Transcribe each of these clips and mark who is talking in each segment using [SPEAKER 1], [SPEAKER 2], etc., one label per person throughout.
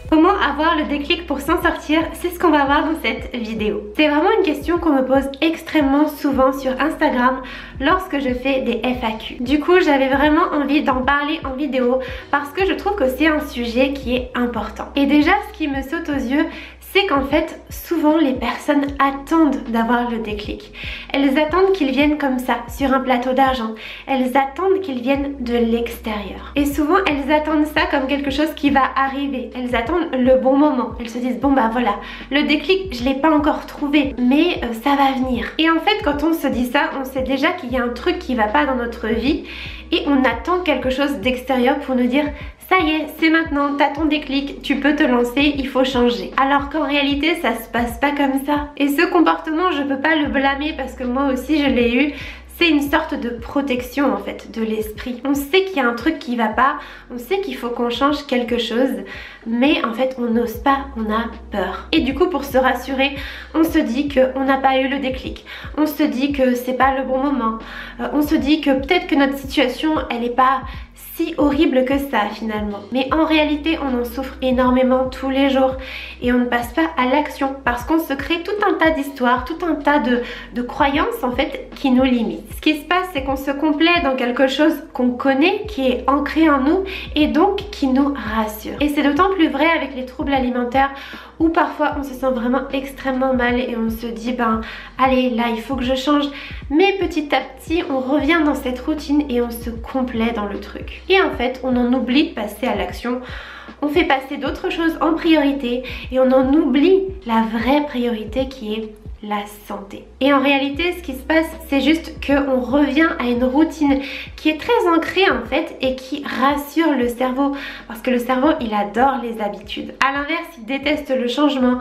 [SPEAKER 1] Comment avoir le déclic pour s'en sortir? C'est ce qu'on va voir dans cette vidéo. C'est vraiment une question qu'on me pose extrêmement souvent sur Instagram lorsque je fais des FAQ. Du coup, j'avais vraiment envie d'en parler en vidéo parce que je trouve que c'est un sujet qui est important. Et déjà, ce qui me saute aux yeux, c'est qu'en fait, souvent les personnes attendent d'avoir le déclic. Elles attendent qu'il vienne comme ça, sur un plateau d'argent. Elles attendent qu'il vienne de l'extérieur. Et souvent, elles attendent ça comme quelque chose qui va arriver. Elles attendent le bon moment. Elles se disent, bon bah voilà, le déclic, je l'ai pas encore trouvé, mais ça va venir. Et en fait, quand on se dit ça, on sait déjà qu'il y a un truc qui va pas dans notre vie et on attend quelque chose d'extérieur pour nous dire, ça y est, c'est maintenant, t'as ton déclic, tu peux te lancer, il faut changer. Alors qu'en réalité, ça se passe pas comme ça. Et ce comportement, je peux pas le blâmer parce que moi aussi je l'ai eu. C'est une sorte de protection en fait de l'esprit. On sait qu'il y a un truc qui va pas, on sait qu'il faut qu'on change quelque chose, mais en fait on n'ose pas, on a peur. Et du coup pour se rassurer, on se dit qu'on n'a pas eu le déclic, on se dit que c'est pas le bon moment, on se dit que peut-être que notre situation elle est pas si horrible que ça finalement. Mais en réalité on en souffre énormément tous les jours et on ne passe pas à l'action parce qu'on se crée tout un tas d'histoires, tout un tas de croyances en fait qui nous limitent. Ce qui se passe c'est qu'on se complaît dans quelque chose qu'on connaît, qui est ancré en nous et donc qui nous rassure. Et c'est d'autant plus vrai avec les troubles alimentaires où parfois on se sent vraiment extrêmement mal et on se dit ben allez là il faut que je change, mais petit à petit on revient dans cette routine et on se complaît dans le truc. Et en fait on en oublie de passer à l'action, on fait passer d'autres choses en priorité et on en oublie la vraie priorité qui est la santé. Et en réalité ce qui se passe c'est juste qu'on revient à une routine qui est très ancrée en fait et qui rassure le cerveau parce que le cerveau il adore les habitudes. À l'inverse il déteste le changement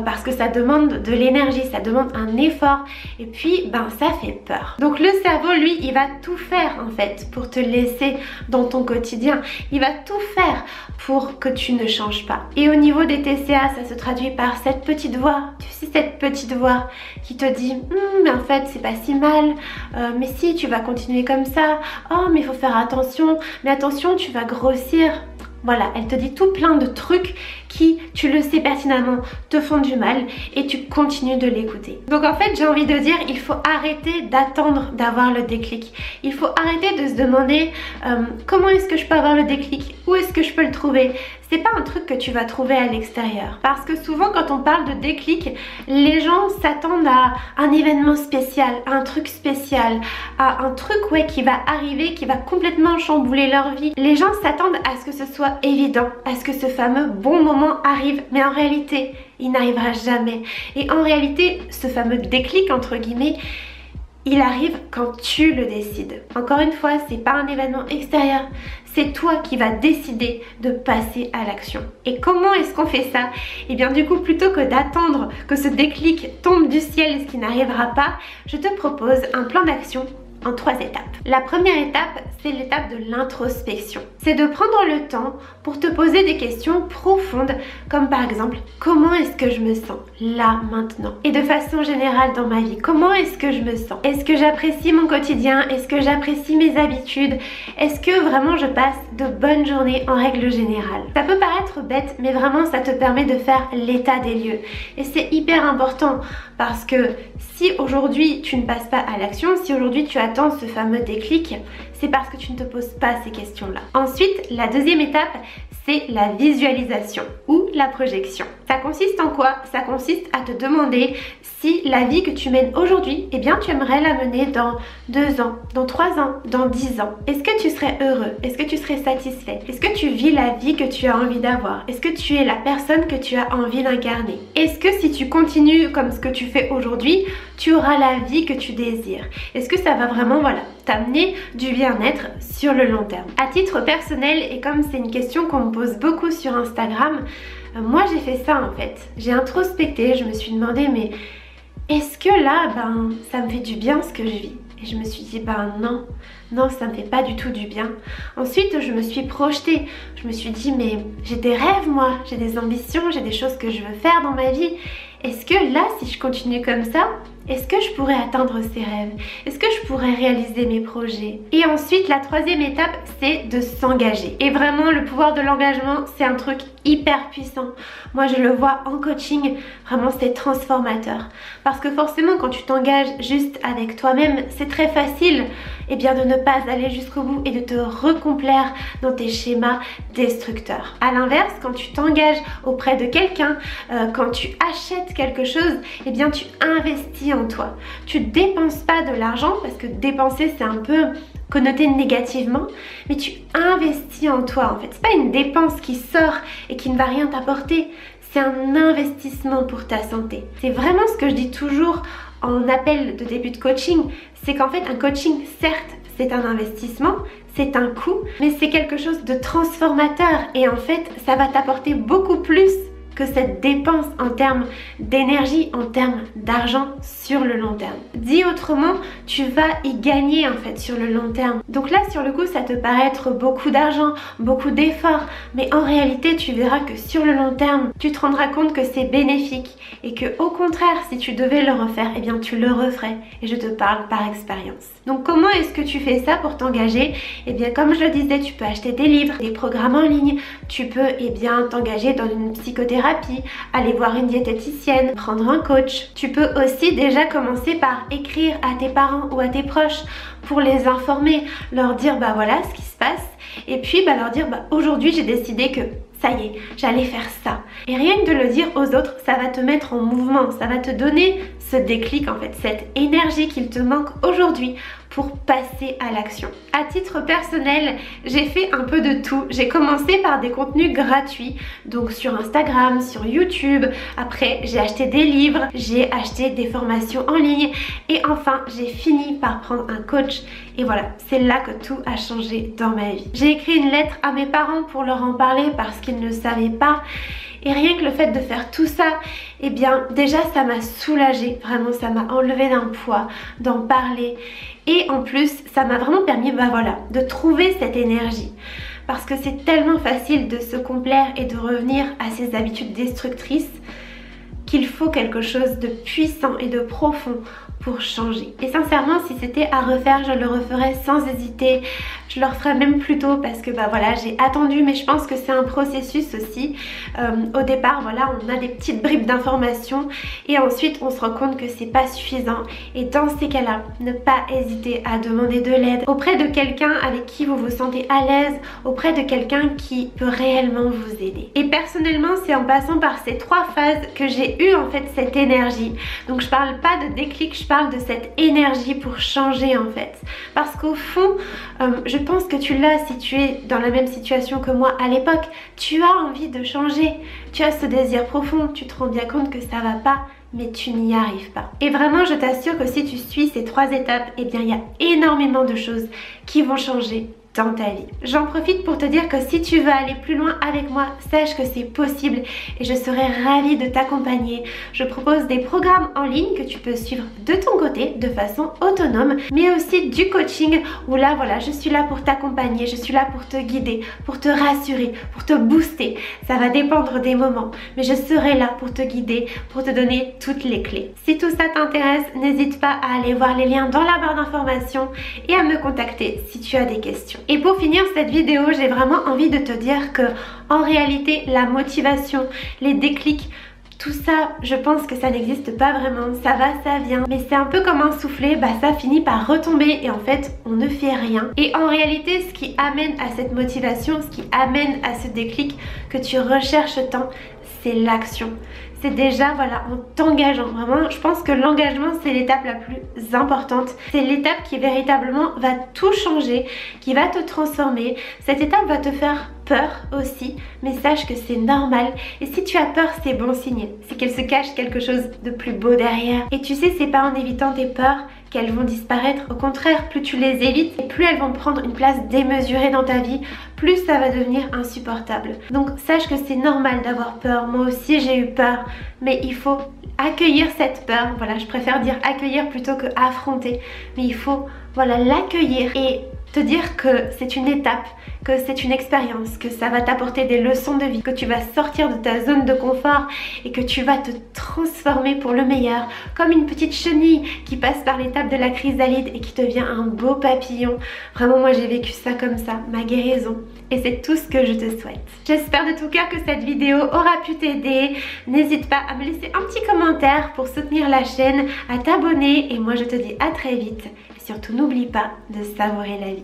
[SPEAKER 1] parce que ça demande de l'énergie, ça demande un effort et puis ben ça fait peur. Donc le cerveau lui il va tout faire en fait pour te laisser dans ton quotidien, il va tout faire pour que tu ne changes pas. Et au niveau des TCA ça se traduit par cette petite voix, tu sais cette petite voix qui te dit mais en fait c'est pas si mal, mais si tu vas continuer comme ça, oh mais il faut faire attention, mais attention tu vas grossir. Voilà, elle te dit tout plein de trucs qui, tu le sais pertinemment, te font du mal et tu continues de l'écouter. Donc en fait j'ai envie de dire, il faut arrêter d'attendre d'avoir le déclic. Il faut arrêter de se demander comment est-ce que je peux avoir le déclic, où est-ce que je peux le trouver. C'est pas un truc que tu vas trouver à l'extérieur. Parce que souvent quand on parle de déclic, les gens s'attendent à un événement spécial, à un truc spécial, à un truc ouais, qui va arriver, qui va complètement chambouler leur vie. Les gens s'attendent à ce que ce soit évident, à ce que ce fameux bon moment arrive, mais en réalité, il n'arrivera jamais. Et en réalité, ce fameux déclic entre guillemets, il arrive quand tu le décides. Encore une fois, c'est pas un événement extérieur, c'est toi qui vas décider de passer à l'action. Et comment est-ce qu'on fait ça? Et bien du coup, plutôt que d'attendre que ce déclic tombe du ciel, ce qui n'arrivera pas, je te propose un plan d'action en 3 étapes. La première étape, c'est l'étape de l'introspection. C'est de prendre le temps pour te poser des questions profondes, comme par exemple, comment est-ce que je me sens là, maintenant? Et de façon générale dans ma vie, comment est-ce que je me sens? Est-ce que j'apprécie mon quotidien? Est-ce que j'apprécie mes habitudes? Est-ce que vraiment je passe de bonnes journées en règle générale? Ça peut paraître bête, mais vraiment ça te permet de faire l'état des lieux. Et c'est hyper important parce que si aujourd'hui tu ne passes pas à l'action, si aujourd'hui tu attends ce fameux déclic, c'est parce que tu ne te poses pas ces questions-là. Ensuite, la deuxième étape, c'est la visualisation ou la projection. Ça consiste en quoi? Ça consiste à te demander si la vie que tu mènes aujourd'hui, eh bien tu aimerais la mener dans 2 ans, dans 3 ans, dans 10 ans. Est-ce que tu serais heureux? Est-ce que tu serais satisfait? Est-ce que tu vis la vie que tu as envie d'avoir? Est-ce que tu es la personne que tu as envie d'incarner? Est-ce que si tu continues comme ce que tu fais aujourd'hui, tu auras la vie que tu désires? Est-ce que ça va vraiment, voilà, t'amener du bien-être sur le long terme? À titre personnel, et comme c'est une question qu'on me pose beaucoup sur Instagram, moi j'ai fait ça en fait. J'ai introspecté, je me suis demandé mais est-ce que là, ben, ça me fait du bien ce que je vis? Et je me suis dit, ben non, non, ça me fait pas du tout du bien. Ensuite, je me suis projetée. Je me suis dit, mais j'ai des rêves moi, j'ai des ambitions, j'ai des choses que je veux faire dans ma vie. Est-ce que là, si je continue comme ça, Est-ce que je pourrais atteindre ces rêves? Est-ce que je pourrais réaliser mes projets? Et ensuite, la troisième étape, c'est de s'engager. Et vraiment, le pouvoir de l'engagement, c'est un truc hyper puissant. Moi, je le vois en coaching, vraiment, c'est transformateur. Parce que forcément, quand tu t'engages juste avec toi-même, c'est très facile de ne pas aller jusqu'au bout et de te recomplaire dans tes schémas destructeurs. À l'inverse, quand tu t'engages auprès de quelqu'un, quand tu achètes quelque chose, tu investis en toi. Tu ne dépenses pas de l'argent, parce que dépenser, c'est un peu connoté négativement, mais tu investis en toi en fait. C'est pas une dépense qui sort et qui ne va rien t'apporter, c'est un investissement pour ta santé. C'est vraiment ce que je dis toujours en appel de début de coaching, c'est qu'en fait un coaching, certes, c'est un investissement, c'est un coût, mais c'est quelque chose de transformateur et en fait ça va t'apporter beaucoup plus que cette dépense en termes d'énergie, en termes d'argent sur le long terme. Dit autrement, tu vas y gagner en fait sur le long terme. Donc là sur le coup ça te paraît être beaucoup d'argent, beaucoup d'efforts, mais en réalité tu verras que sur le long terme, tu te rendras compte que c'est bénéfique et que au contraire si tu devais le refaire, tu le referais et je te parle par expérience. Donc comment est-ce que tu fais ça pour t'engager? Comme je le disais, tu peux acheter des livres, des programmes en ligne, tu peux t'engager dans une psychothérapie, aller voir une diététicienne, prendre un coach. Tu peux aussi déjà commencer par écrire à tes parents ou à tes proches pour les informer, leur dire voilà ce qui se passe et puis leur dire aujourd'hui j'ai décidé que ça y est, j'allais faire ça. Et rien que de le dire aux autres, ça va te mettre en mouvement, ça va te donner ce déclic en fait, cette énergie qu'il te manque aujourd'hui pour passer à l'action. À titre personnel, j'ai fait un peu de tout. J'ai commencé par des contenus gratuits, donc sur Instagram, sur YouTube. Après, j'ai acheté des livres, j'ai acheté des formations en ligne et enfin, j'ai fini par prendre un coach. Et voilà, c'est là que tout a changé dans ma vie. J'ai écrit une lettre à mes parents pour leur en parler parce qu'ils ne savaient pas. Et rien que le fait de faire tout ça, déjà ça m'a soulagée, vraiment ça m'a enlevé d'un poids, d'en parler. Et en plus, ça m'a vraiment permis de trouver cette énergie. Parce que c'est tellement facile de se complaire et de revenir à ses habitudes destructrices qu'il faut quelque chose de puissant et de profond pour changer. Et sincèrement, si c'était à refaire, je le referais sans hésiter. Je le referais même plus tôt parce que j'ai attendu, mais je pense que c'est un processus aussi. Au départ, on a des petites bribes d'informations et ensuite on se rend compte que c'est pas suffisant. Et dans ces cas-là, ne pas hésiter à demander de l'aide auprès de quelqu'un avec qui vous vous sentez à l'aise, auprès de quelqu'un qui peut réellement vous aider. Et personnellement, c'est en passant par ces 3 phases que j'ai eu en fait cette énergie. Donc je parle pas de déclic, je parle de cette énergie pour changer en fait. Parce qu'au fond, je pense que tu l'as si tu es dans la même situation que moi à l'époque. Tu as envie de changer, tu as ce désir profond, tu te rends bien compte que ça va pas, mais tu n'y arrives pas. Et vraiment, je t'assure que si tu suis ces 3 étapes, il y a énormément de choses qui vont changer dans ta vie. J'en profite pour te dire que si tu veux aller plus loin avec moi, sache que c'est possible et je serai ravie de t'accompagner. Je propose des programmes en ligne que tu peux suivre de ton côté de façon autonome, mais aussi du coaching où là je suis là pour t'accompagner, je suis là pour te guider, pour te rassurer, pour te booster. Ça va dépendre des moments, mais je serai là pour te guider, pour te donner toutes les clés. Si tout ça t'intéresse, n'hésite pas à aller voir les liens dans la barre d'informations et à me contacter si tu as des questions. Et pour finir cette vidéo, j'ai vraiment envie de te dire que en réalité, la motivation, les déclics, tout ça, je pense que ça n'existe pas vraiment, ça va, ça vient. Mais c'est un peu comme un soufflet, ça finit par retomber et en fait, on ne fait rien. Et en réalité, ce qui amène à cette motivation, ce qui amène à ce déclic que tu recherches tant, c'est l'action. C'est déjà en t'engageant. Vraiment, je pense que l'engagement c'est l'étape la plus importante. C'est l'étape qui véritablement va tout changer, qui va te transformer. Cette étape va te faire peur aussi, mais sache que c'est normal. Et si tu as peur, c'est bon signe. C'est qu'elle se cache quelque chose de plus beau derrière. Et tu sais, c'est pas en évitant tes peurs qu'elles vont disparaître. Au contraire, plus tu les évites et plus elles vont prendre une place démesurée dans ta vie, plus ça va devenir insupportable. Donc sache que c'est normal d'avoir peur. Moi aussi j'ai eu peur, mais il faut accueillir cette peur. Je préfère dire accueillir plutôt que affronter, mais il faut l'accueillir et te dire que c'est une étape, que c'est une expérience, que ça va t'apporter des leçons de vie, que tu vas sortir de ta zone de confort et que tu vas te transformer pour le meilleur, comme une petite chenille qui passe par l'étape de la chrysalide et qui devient un beau papillon. Vraiment, moi j'ai vécu ça comme ça, ma guérison. Et c'est tout ce que je te souhaite. J'espère de tout cœur que cette vidéo aura pu t'aider. N'hésite pas à me laisser un petit commentaire pour soutenir la chaîne, à t'abonner et moi je te dis à très vite. Et surtout n'oublie pas de savourer la vie.